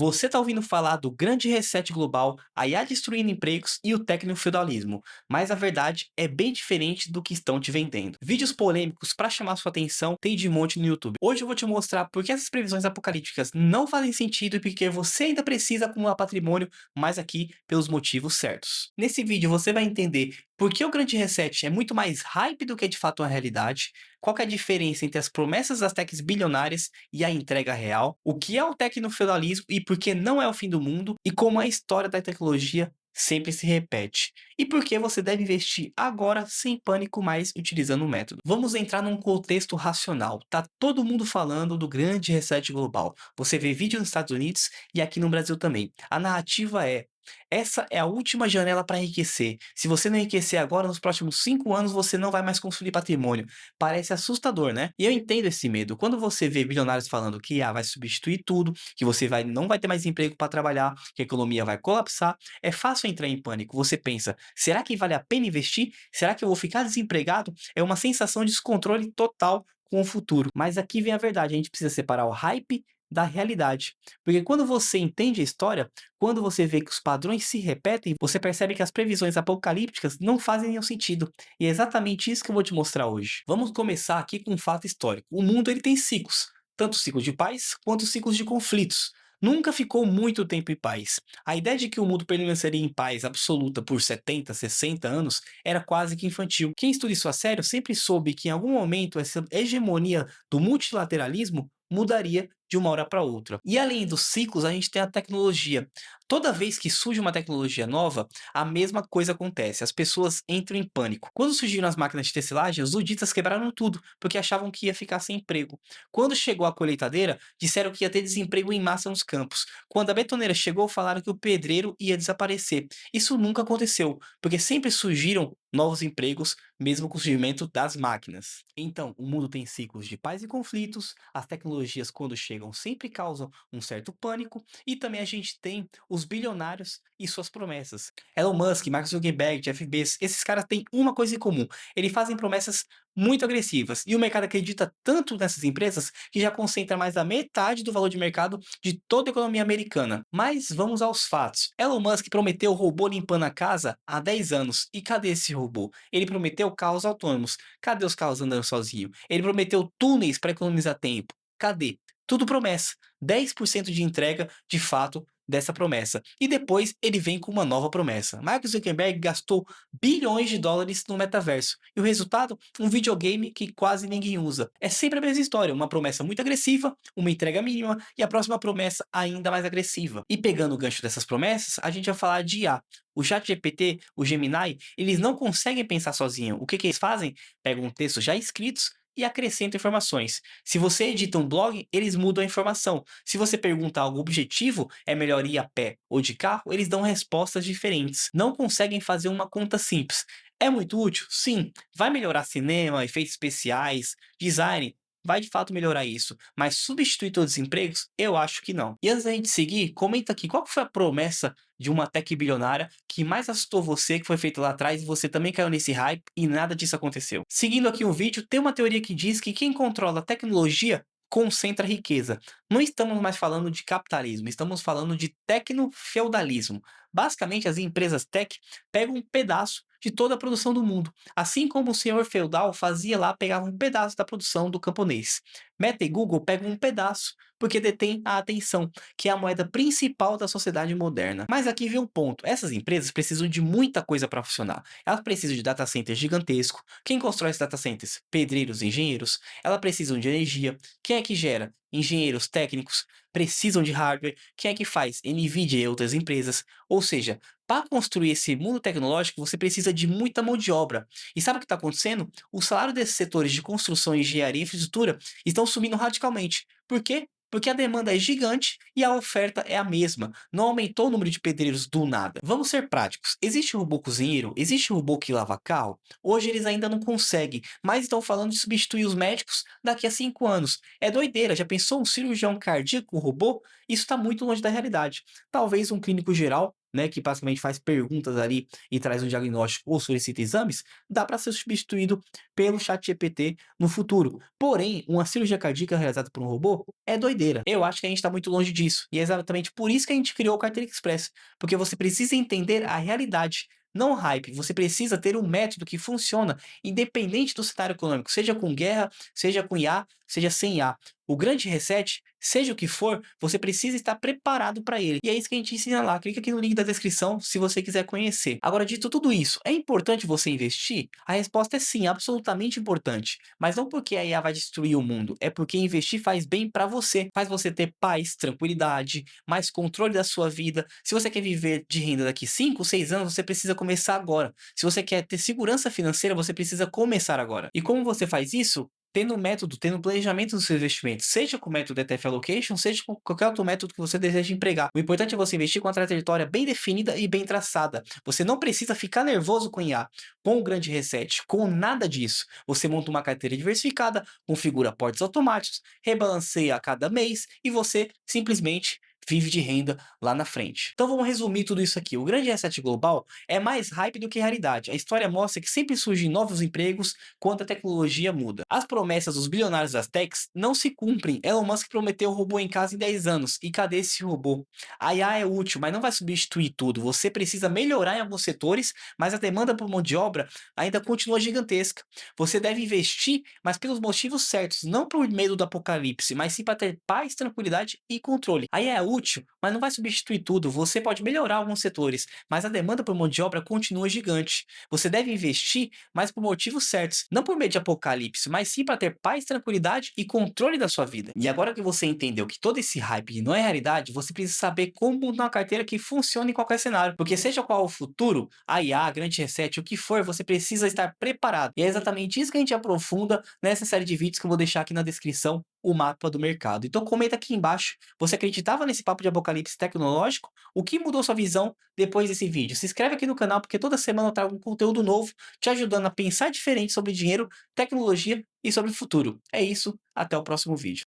Você está ouvindo falar do grande reset global, a IA destruindo empregos e o tecnofeudalismo, mas a verdade é bem diferente do que estão te vendendo. Vídeos polêmicos para chamar sua atenção tem de monte no YouTube. Hoje eu vou te mostrar por que essas previsões apocalípticas não fazem sentido e porque você ainda precisa acumular patrimônio, mas aqui pelos motivos certos. Nesse vídeo você vai entender por que o grande reset é muito mais hype do que de fato a realidade, qual que é a diferença entre as promessas das techs bilionárias e a entrega real, o que é o tecnofeudalismo e por que não é o fim do mundo, e como a história da tecnologia sempre se repete. E por que você deve investir agora sem pânico mais utilizando o método. Vamos entrar num contexto racional. Tá todo mundo falando do grande reset global. Você vê vídeo nos Estados Unidos e aqui no Brasil também. A narrativa é: essa é a última janela para enriquecer. Se você não enriquecer agora, nos próximos 5 anos você não vai mais construir patrimônio. Parece assustador, né? E eu entendo esse medo. Quando você vê bilionários falando que vai substituir tudo, que você não vai ter mais emprego para trabalhar, que a economia vai colapsar, é fácil entrar em pânico. Você pensa, será que vale a pena investir? Será que eu vou ficar desempregado? É uma sensação de descontrole total com o futuro. Mas aqui vem a verdade, a gente precisa separar o hype da realidade. Porque quando você entende a história, quando você vê que os padrões se repetem, você percebe que as previsões apocalípticas não fazem nenhum sentido. E é exatamente isso que eu vou te mostrar hoje. Vamos começar aqui com um fato histórico. O mundo ele tem ciclos, tanto ciclos de paz quanto ciclos de conflitos. Nunca ficou muito tempo em paz. A ideia de que o mundo permaneceria em paz absoluta por 70, 60 anos era quase que infantil. Quem estuda isso a sério sempre soube que em algum momento essa hegemonia do multilateralismo mudaria de uma hora para outra. E além dos ciclos, a gente tem a tecnologia. Toda vez que surge uma tecnologia nova, a mesma coisa acontece. As pessoas entram em pânico. Quando surgiram as máquinas de tecelagem, os ludistas quebraram tudo, porque achavam que ia ficar sem emprego. Quando chegou a colheitadeira, disseram que ia ter desemprego em massa nos campos. Quando a betoneira chegou, falaram que o pedreiro ia desaparecer. Isso nunca aconteceu, porque sempre surgiram novos empregos, mesmo com o surgimento das máquinas. Então, o mundo tem ciclos de paz e conflitos, as tecnologias, quando chegam, sempre causam um certo pânico, e também a gente tem os bilionários e suas promessas. Elon Musk, Mark Zuckerberg, Jeff Bezos, esses caras têm uma coisa em comum: eles fazem promessas muito agressivas, e o mercado acredita tanto nessas empresas que já concentra mais da metade do valor de mercado de toda a economia americana. Mas vamos aos fatos. Elon Musk prometeu o robô limpando a casa há 10 anos. E cadê esse robô? Ele prometeu carros autônomos. Cadê os carros andando sozinho? Ele prometeu túneis para economizar tempo. Cadê? Tudo promessa. 10% de entrega, de fato, dessa promessa. E depois ele vem com uma nova promessa. Mark Zuckerberg gastou bilhões de dólares no metaverso. E o resultado? Um videogame que quase ninguém usa. É sempre a mesma história, uma promessa muito agressiva, uma entrega mínima e a próxima promessa ainda mais agressiva. E pegando o gancho dessas promessas, a gente vai falar de IA. O ChatGPT, o Gemini, eles não conseguem pensar sozinho. O que eles fazem? Pegam textos já escritos e acrescentam informações. Se você edita um blog, eles mudam a informação. Se você pergunta algo objetivo, é melhor ir a pé ou de carro, eles dão respostas diferentes. Não conseguem fazer uma conta simples. É muito útil? Sim. Vai melhorar cinema, efeitos especiais, design? Vai de fato melhorar isso, mas substituir todos os empregos? Eu acho que não. E antes da gente seguir, comenta aqui qual que foi a promessa de uma tech bilionária que mais assustou você, que foi feito lá atrás e você também caiu nesse hype e nada disso aconteceu. Seguindo aqui o vídeo, tem uma teoria que diz que quem controla a tecnologia concentra riqueza. Não estamos mais falando de capitalismo, estamos falando de tecnofeudalismo. Basicamente, as empresas tech pegam um pedaço de toda a produção do mundo, assim como o senhor feudal fazia lá, pegava um pedaço da produção do camponês. Meta e Google pegam um pedaço porque detém a atenção, que é a moeda principal da sociedade moderna. Mas aqui vem um ponto: essas empresas precisam de muita coisa para funcionar. Elas precisam de data centers gigantescos. Quem constrói esses data centers? Pedreiros, engenheiros. Elas precisam de energia. Quem é que gera? Engenheiros técnicos. Precisam de hardware. Quem é que faz? Nvidia e outras empresas. Ou seja, para construir esse mundo tecnológico, você precisa de muita mão de obra. E sabe o que está acontecendo? O salário desses setores de construção, engenharia e infraestrutura estão subindo radicalmente. Por quê? Porque a demanda é gigante e a oferta é a mesma. Não aumentou o número de pedreiros do nada. Vamos ser práticos. Existe robô cozinheiro? Existe robô que lava carro? Hoje eles ainda não conseguem, mas estão falando de substituir os médicos daqui a 5 anos. É doideira. Já pensou um cirurgião cardíaco, um robô? Isso está muito longe da realidade. Talvez um clínico geral né, que basicamente faz perguntas ali e traz um diagnóstico ou solicita exames, dá para ser substituído pelo ChatGPT no futuro. Porém, uma cirurgia cardíaca realizada por um robô é doideira. Eu acho que a gente está muito longe disso. E é exatamente por isso que a gente criou o Carteira Express. Porque você precisa entender a realidade, não o hype. Você precisa ter um método que funciona, independente do cenário econômico, seja com guerra, seja com IA, seja sem IA. O grande reset, seja o que for, você precisa estar preparado para ele. E é isso que a gente ensina lá. Clica aqui no link da descrição se você quiser conhecer. Agora, dito tudo isso, é importante você investir? A resposta é sim, absolutamente importante. Mas não porque a IA vai destruir o mundo, é porque investir faz bem para você. Faz você ter paz, tranquilidade, mais controle da sua vida. Se você quer viver de renda daqui 5, 6 anos, você precisa começar agora. Se você quer ter segurança financeira, você precisa começar agora. E como você faz isso? Tendo um método, tendo um planejamento dos seus investimentos, seja com o método ETF Allocation, seja com qualquer outro método que você deseja empregar. O importante é você investir com a trajetória bem definida e bem traçada. Você não precisa ficar nervoso com IA, com o grande reset, com nada disso. Você monta uma carteira diversificada, configura aportes automáticos, rebalanceia a cada mês e você simplesmente vive de renda lá na frente. Então vamos resumir tudo isso aqui. O grande reset global é mais hype do que realidade. A história mostra que sempre surgem novos empregos quando a tecnologia muda. As promessas dos bilionários das techs não se cumprem. Elon Musk prometeu o robô em casa em 10 anos. E cadê esse robô? A IA é útil, mas não vai substituir tudo. Você precisa melhorar em alguns setores, mas a demanda por mão de obra ainda continua gigantesca. Você deve investir, mas pelos motivos certos, não por medo do apocalipse, mas sim para ter paz, tranquilidade e controle. A IA é útil, mas não vai substituir tudo. Você pode melhorar alguns setores, mas a demanda por mão de obra continua gigante. Você deve investir, mas por motivos certos, não por medo de apocalipse, mas sim para ter paz, tranquilidade e controle da sua vida. E agora que você entendeu que todo esse hype não é realidade, você precisa saber como montar uma carteira que funcione em qualquer cenário. Porque seja qual o futuro, a IA, grande reset, o que for, você precisa estar preparado. E é exatamente isso que a gente aprofunda nessa série de vídeos que eu vou deixar aqui na descrição, o mapa do mercado. Então comenta aqui embaixo, você acreditava nesse papo de apocalipse tecnológico? O que mudou sua visão depois desse vídeo? Se inscreve aqui no canal porque toda semana eu trago um conteúdo novo te ajudando a pensar diferente sobre dinheiro, tecnologia e sobre o futuro. É isso, até o próximo vídeo.